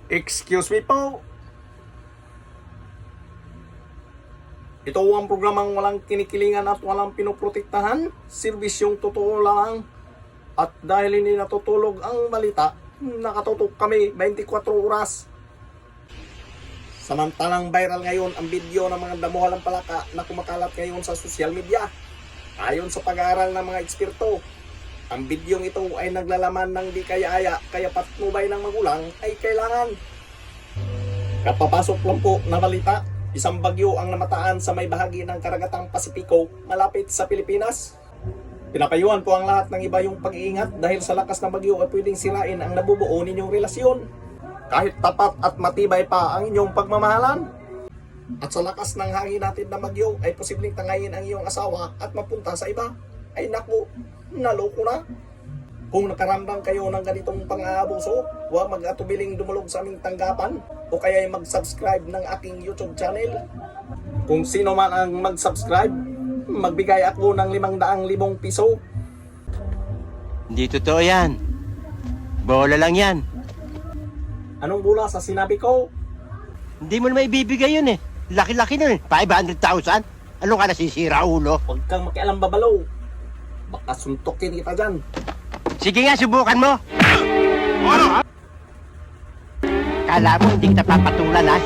Excuse me po. Ito ang programang walang kinikilingan at walang pinoprotektahan. Serbisyong totoo lang. At dahil hindi natutulog ang balita, nakatutok kami 24 oras. Samantalang viral ngayon ang video ng mga damuhalang palaka na kumakalat ngayon sa social media. Ayon sa pag-aaral ng mga eksperto, ang bidyong ito ay naglalaman ng di kaya-aya kaya patnubay ng magulang ay kailangan. Kapapasok lang po na balita, isang bagyo ang namataan sa may bahagi ng karagatang Pasipiko malapit sa Pilipinas. Pinapayuhan po ang lahat ng iba yung pag-iingat dahil sa lakas ng bagyo ay pwedeng sirain ang nabubuo ninyong relasyon. Kahit tapat at matibay pa ang inyong pagmamahalan. At sa lakas ng hangin natin na bagyo ay posibleng tangayin ang iyong asawa at mapunta sa iba. Ay naku, naloko na. Kung nakaramdam kayo ng ganitong pang-aabuso, huwag mag-atubiling dumulog sa aming tanggapan o kaya ay mag-subscribe ng aking YouTube channel. Kung sino man ang mag-subscribe, magbigay ako ng 500,000 piso. Hindi totoo yan. Bola lang yan. Anong bula sa sinabi ko? Hindi mo naman ibibigay yun eh. Laki-laki nun eh. 500,000? Ano ka nasisira, ulo? Huwag kang makialam babalo. Baka suntokin kita dyan. Sige nga, subukan mo. Kala mo hindi kita papatulan ha?